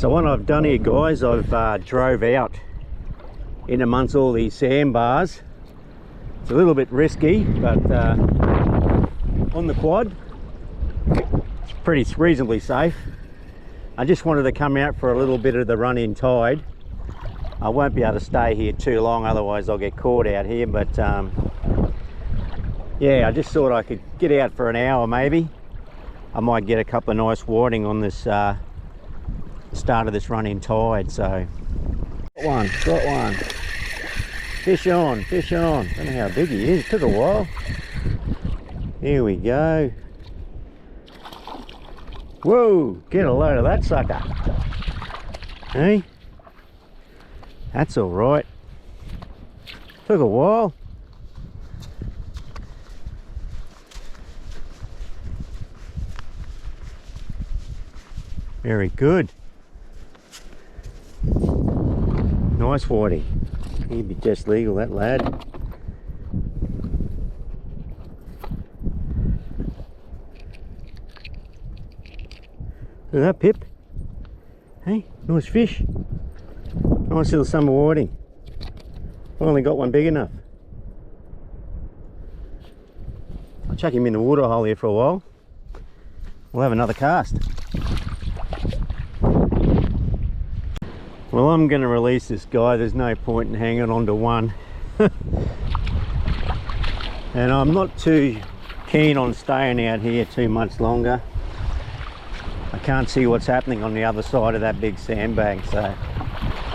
So what I've done here, guys, I've drove out in amongst all these sandbars. It's a little bit risky, but on the quad it's pretty reasonably safe. I just wanted to come out for a little bit of the run-in tide. I won't be able to stay here too long, otherwise I'll get caught out here, but yeah, I just thought I could get out for an hour maybe. I might get a couple of nice whiting on this start of this run-in tide. So got one. Fish on. Don't know how big he is, it took a while. Here we go. Whoa, get a load of that sucker. Hey, that's all right. Took a while. Very good. Nice whitey. He'd be just legal, that lad. Look at that, Pip. Hey, nice fish. Nice little summer whiting. Finally got one big enough. I'll chuck him in the water hole here for a while. We'll have another cast. Well, I'm going to release this guy. There's no point in hanging on to one. And I'm not too keen on staying out here too much longer. I can't see what's happening on the other side of that big sandbank, so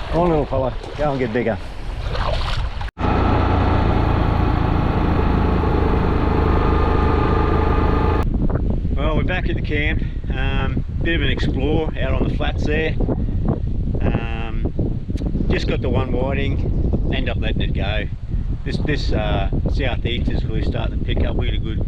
come on, little fella, go and get bigger. Well, we're back at the camp. Bit of an explore out on the flats there. Just got the one whiting, end up letting it go. This southeast is really starting to pick up really good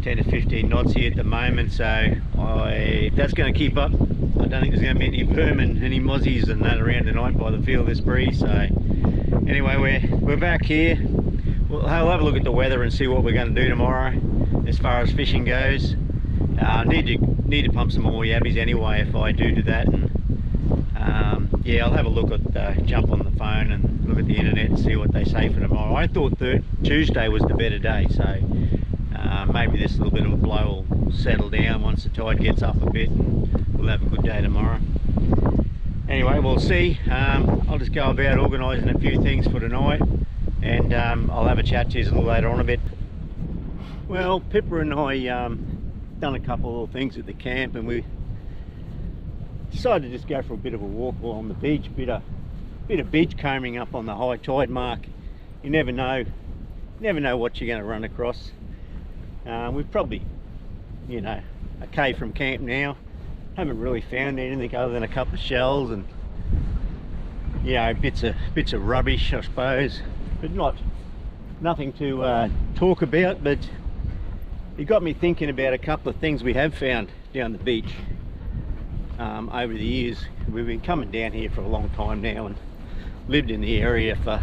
10 to 15 knots here at the moment, so if that's going to keep up, I don't think there's going to be any vermin, any mozzies and that around tonight by the feel of this breeze. So anyway, we're back here. I'll have a look at the weather and see what we're going to do tomorrow as far as fishing goes. Need to pump some more yabbies anyway if I do that, and yeah, I'll have a look at jump on the phone and look at the internet and see what they say for tomorrow. I thought Tuesday was the better day, so maybe this little bit of a blow will settle down once the tide gets up a bit, and we'll have a good day tomorrow. Anyway, we'll see. I'll just go about organising a few things for tonight, and I'll have a chat to you a little later on a bit. Well, Pippa and I done a couple of little things at the camp, and we decided to just go for a bit of a walk along the beach, bit of beach combing up on the high tide mark. You never know what you're going to run across. We've probably, you know, a K from camp now. Haven't really found anything other than a couple of shells and, you know, bits of rubbish, I suppose, but nothing to talk about. But it got me thinking about a couple of things we have found down the beach over the years. We've been coming down here for a long time now and lived in the area for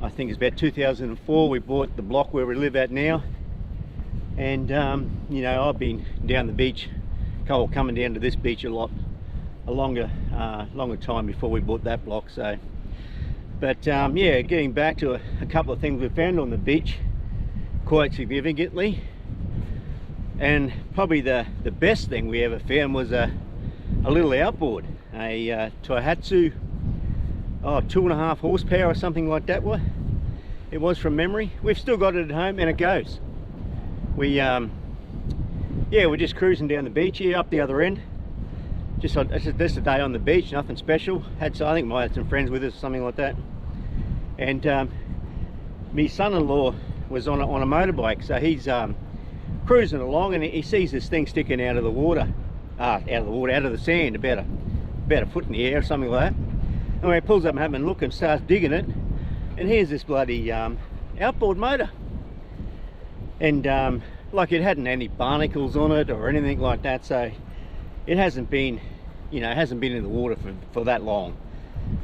I think it's about 2004 we bought the block where we live at now, and you know, I've been down the beach, coming down to this beach a longer time before we bought that block. So but yeah, getting back to a couple of things we found on the beach quite significantly, and probably the best thing we ever found was a little outboard, a Tohatsu 2.5 horsepower or something like that. It was from memory. We've still got it at home and it goes. Yeah, we're just cruising down the beach here up the other end. Just a day on the beach, nothing special. I think might have some friends with us or something like that. And my son-in-law was on a motorbike, so he's cruising along, and he sees this thing sticking out of the water, out of the sand, about a foot in the air or something like that. Anyway, he pulls up and having a look and starts digging it, and here's this bloody outboard motor. And like, it hadn't any barnacles on it or anything like that, so it hasn't been, you know, hasn't been in the water for that long,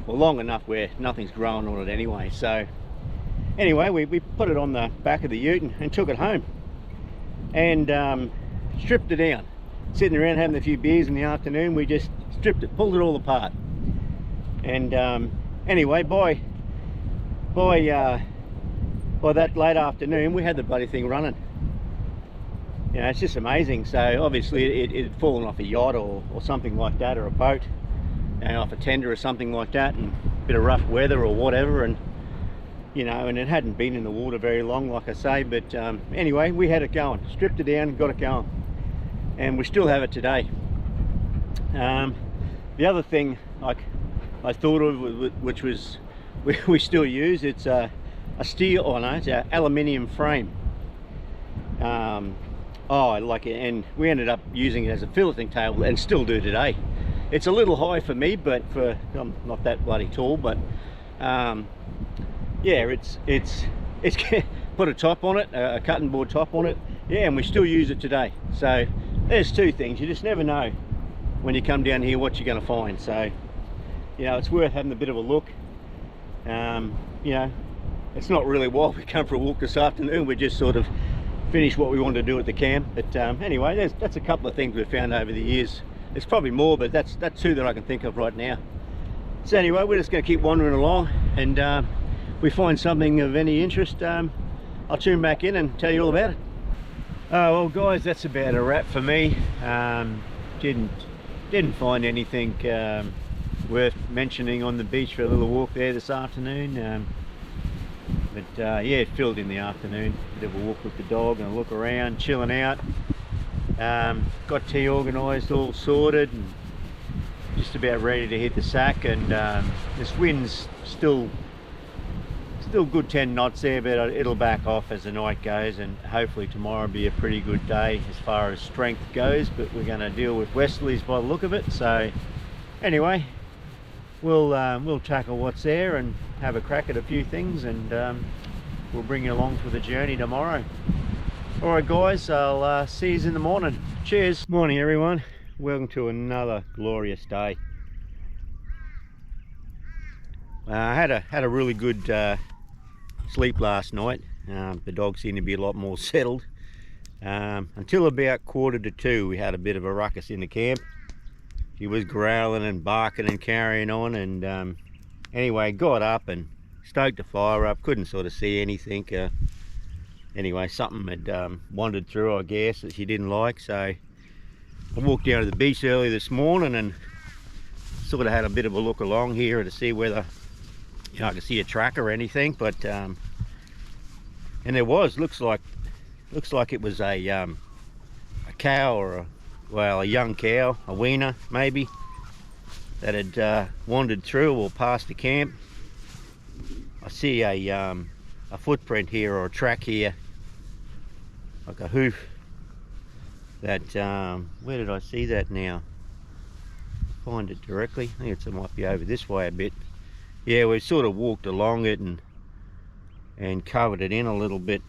well, long enough where nothing's growing on it anyway. So anyway, we put it on the back of the ute and took it home and stripped it down. sitting around having a few beers in the afternoon, we just stripped it, pulled it all apart. And anyway, by that late afternoon, we had the bloody thing running. You know, it's just amazing. So obviously it had fallen off a yacht or something like that, or a boat, you know, off a tender or something like that, and a bit of rough weather or whatever, and you know, and it hadn't been in the water very long, like I say. But anyway, we had it going, stripped it down and got it going, and we still have it today. The other thing I thought of, which was we still use, it's a steel, or no, it's an aluminium frame. I like it, and we ended up using it as a filleting table, and still do today. It's a little high for me, but I'm not that bloody tall, but yeah, it's put a top on it, a cutting board top on it, yeah, and we still use it today. So there's two things. You just never know when you come down here what you're going to find. So you know, it's worth having a bit of a look. You know, it's not really why we come for a walk this afternoon. We just sort of finished what we wanted to do at the camp. But anyway, that's a couple of things we've found over the years. There's probably more, but that's two that I can think of right now. So anyway, we're just going to keep wandering along, and we find something of any interest, I'll tune back in and tell you all about it. Oh well guys, that's about a wrap for me. Didn't find anything worth mentioning on the beach for a little walk there this afternoon. But yeah, it filled in the afternoon. Bit of a walk with the dog and a look around, chilling out. Got tea organised, all sorted, and just about ready to hit the sack. And this wind's still good 10 knots there, but it'll back off as the night goes, and hopefully tomorrow will be a pretty good day as far as strength goes. But we're going to deal with westerlies by the look of it. So anyway, we'll tackle what's there and have a crack at a few things, and we'll bring you along for the journey tomorrow. Alright guys, I'll see you in the morning. Cheers. Morning everyone, welcome to another glorious day. I had a really good sleep last night. The dog seemed to be a lot more settled. Until about 1:45 we had a bit of a ruckus in the camp. He was growling and barking and carrying on, and anyway, got up and stoked the fire up, couldn't sort of see anything. Anyway, something had wandered through, I guess, that she didn't like. So I walked down to the beach early this morning and sort of had a bit of a look along here to see whether, you know, I could see a track or anything. But and there was, looks like it was a cow, or a young cow, a weaner maybe, that had wandered through or past the camp. I see a footprint here, or a track here, like a hoof. That where did I see that now? Find it directly. I think it might be over this way a bit. Yeah, we sort of walked along it and covered it in a little bit.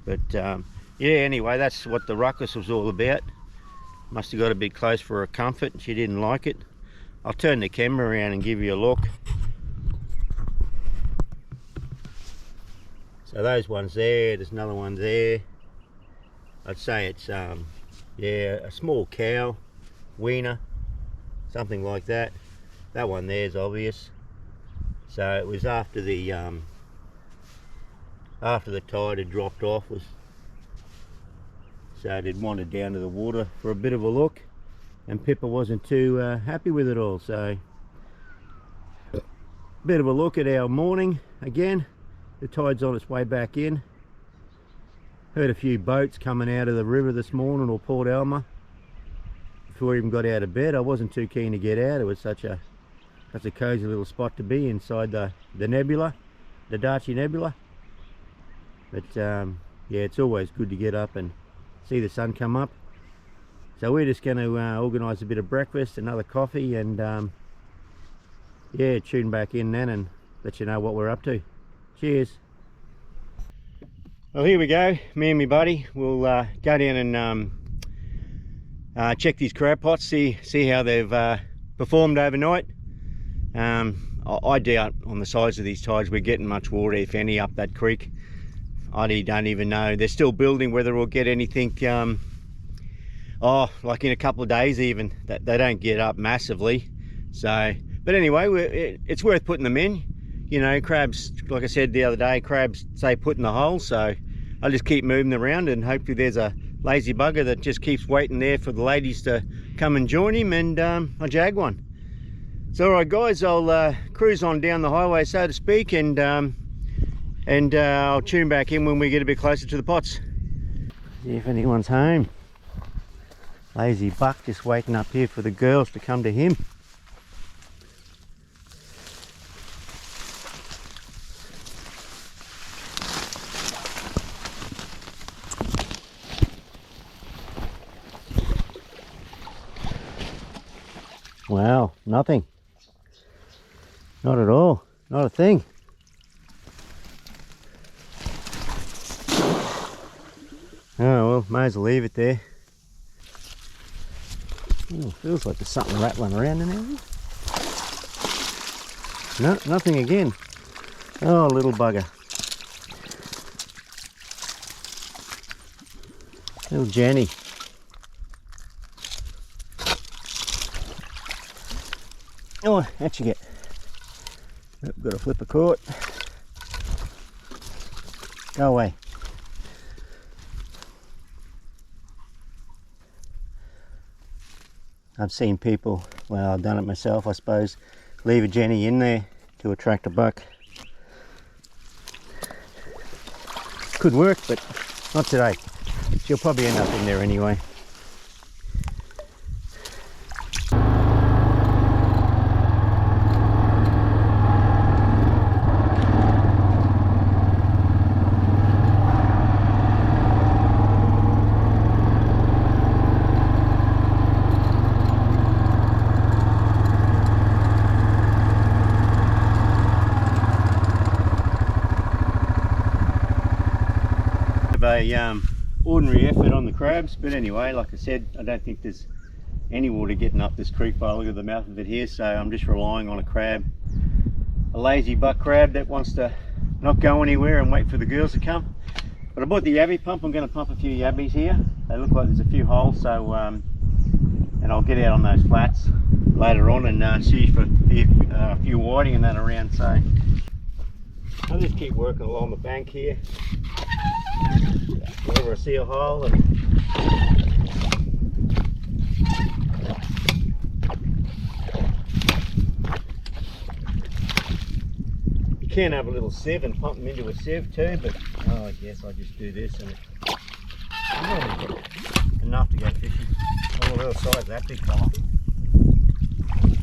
But yeah, anyway, that's what the ruckus was all about. Must have got a bit close for her comfort. She didn't like it. I'll turn the camera around and give you a look. So those ones there, there's another one there. I'd say it's yeah, a small cow, weaner, something like that. That one there's obvious. So it was after the tide had dropped off, so it had wandered down to the water for a bit of a look, and Pippa wasn't too happy with it all. So a bit of a look at our morning again. The tide's on its way back in. Heard a few boats coming out of the river this morning, or Port Alma, before I even got out of bed. I wasn't too keen to get out. It was such a cozy little spot to be inside the nebula, the Darchi Nebula. But yeah, it's always good to get up and see the sun come up. So we're just going to organise a bit of breakfast, another coffee, and yeah, tune back in then and let you know what we're up to. Cheers. Well, here we go, me and my buddy. We'll go down and check these crab pots, see how they've performed overnight. I doubt on the size of these tides we're getting much water, if any, up that creek. I don't even know. They're still building, whether we'll get anything Oh, like in a couple of days even. They don't get up massively. So, but anyway, it's worth putting them in. You know, crabs, like I said the other day, crabs say put in the hole. So I just keep moving them around, and hopefully there's a lazy bugger that just keeps waiting there for the ladies to come and join him, and I jag one. So all right guys, I'll cruise on down the highway, so to speak, and I'll tune back in when we get a bit closer to the pots. See if anyone's home. Lazy buck just waiting up here for the girls to come to him. Wow, nothing. Not at all. Not a thing. Oh well, may as well leave it there. Oh, feels like there's something rattling around in there. No, nothing again. Oh, little bugger. Little Jenny. Oh, how'd you get? Oh, got to flip a court. Go away. I've seen people, well, I've done it myself I suppose, leave a Jenny in there to attract a buck. Could work, but not today. She'll probably end up in there anyway. A ordinary effort on the crabs, but anyway, like I said, I don't think there's any water getting up this creek by the look at the mouth of it here, so I'm just relying on a crab, a lazy buck crab that wants to not go anywhere and wait for the girls to come. But I bought the yabby pump. I'm going to pump a few yabbies here. They look like there's a few holes, so and I'll get out on those flats later on and see for a few whiting and that around. So I'll just keep working along the bank here. Wherever I see a hole, and you can have a little sieve and pump them into a sieve too, but I guess I just do this and enough to go fishing. Oh, what else size that big fella?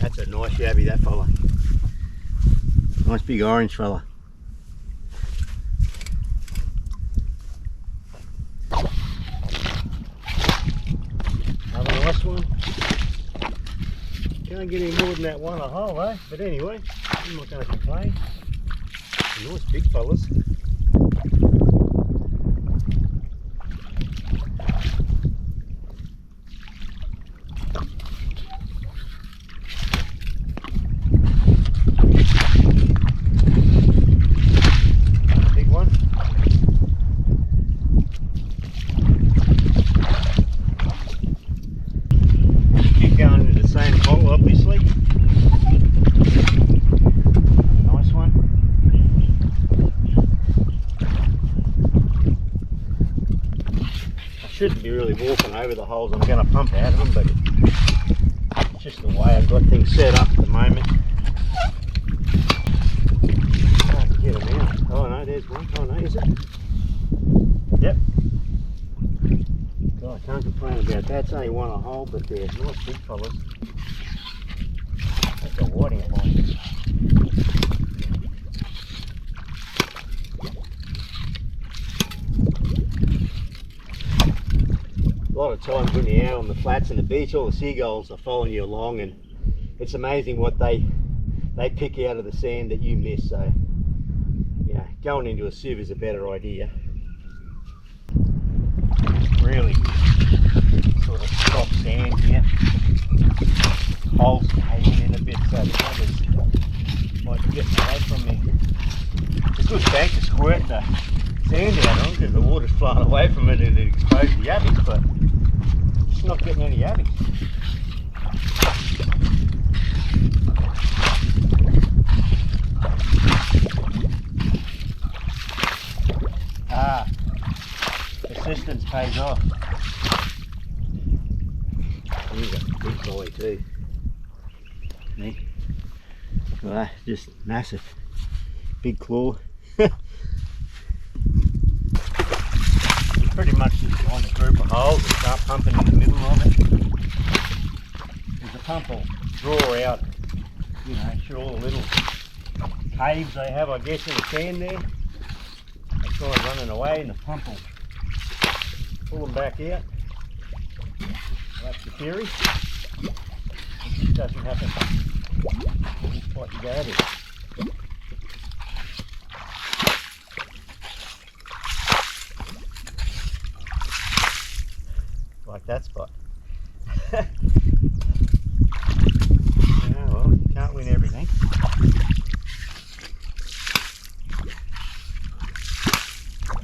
That's a nice yabby, that fella. Nice big orange fella. Nice one. Can't get any more than that one a hole, eh? But anyway, I'm not going to complain. Nice big fellas. Big one. Going into the same hole, obviously. Nice one. I shouldn't be really walking over the holes I'm going to pump out of them, but it's just the way I've got things set up at the moment. Hard to get them out. Oh no, there's one. Oh no, is it? Yep. God, I can't complain about that. It's only one a hole, but they're nice big fellas. That's a whiting at mine. A lot of times when you're out on the flats and the beach, all the seagulls are following you along, and it's amazing what they pick out of the sand that you miss. So, yeah, going into a sieve is a better idea. Really sort of soft sand here. Holes caving in a bit, so the buggers might be getting away from me. It's a good bank to squirt the sand out on because the water's flowing away from it and it exposes the yabbies, but not getting any yabbies. Ah, persistence pays off. He's a big boy too. See? Well, just massive. Big claw. Pretty much just find a group of holes and start pumping in the middle of it. Because the pump will draw out, you know, through all the little caves they have, I guess, in the sand there. They try running away and the pump will pull them back out. That's the theory. It just doesn't happen just like you go there. Like that spot. Yeah, well, you can't win everything.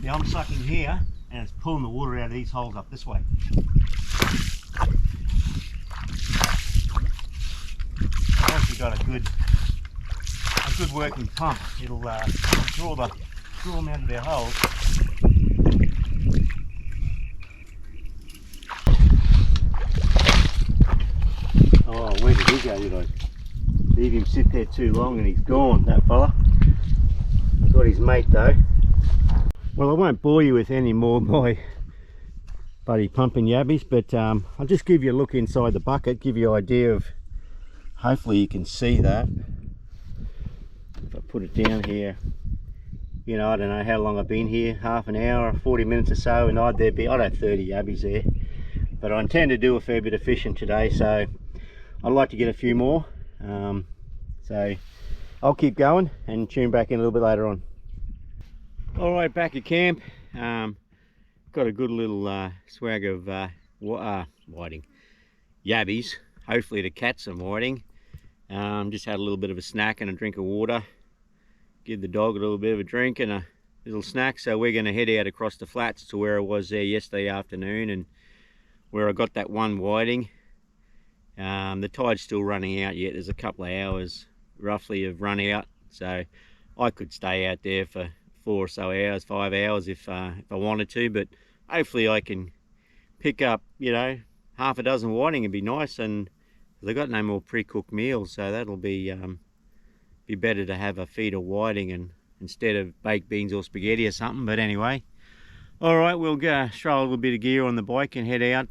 Now I'm sucking here and it's pulling the water out of these holes up this way. Once you've got a good working pump, it'll draw them out of their holes. Oh, where did he go? Did I leave him sit there too long and he's gone, that fella? I got his mate though. Well, I won't bore you with any more of my buddy pumping yabbies, but I'll just give you a look inside the bucket, give you an idea of, hopefully you can see that. If I put it down here, you know, I don't know how long I've been here, half an hour, 40 minutes or so, and I'd have 30 yabbies there. But I intend to do a fair bit of fishing today, so I'd like to get a few more. So I'll keep going and tune back in a little bit later on. All right, back at camp. Got a good little swag of whiting yabbies, hopefully to catch some whiting. Just had a little bit of a snack and a drink of water. Give the dog a little bit of a drink and a little snack. So we're going to head out across the flats to where I was there yesterday afternoon and where I got that one whiting. The tide's still running out yet. There's a couple of hours roughly of run out, so I could stay out there for 4 or so hours, 5 hours if I wanted to, but hopefully I can pick up, you know, half a dozen whiting. It'd be nice, and they've got no more pre-cooked meals, so that'll be better to have a feed of whiting and instead of baked beans or spaghetti or something. But anyway, all right, we'll go throw a little bit of gear on the bike and head out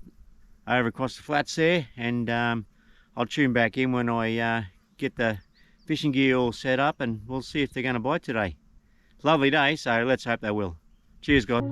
over across the flats there, and I'll tune back in when I get the fishing gear all set up, and we'll see if they're going to bite today. Lovely day, so let's hope they will. Cheers, guys.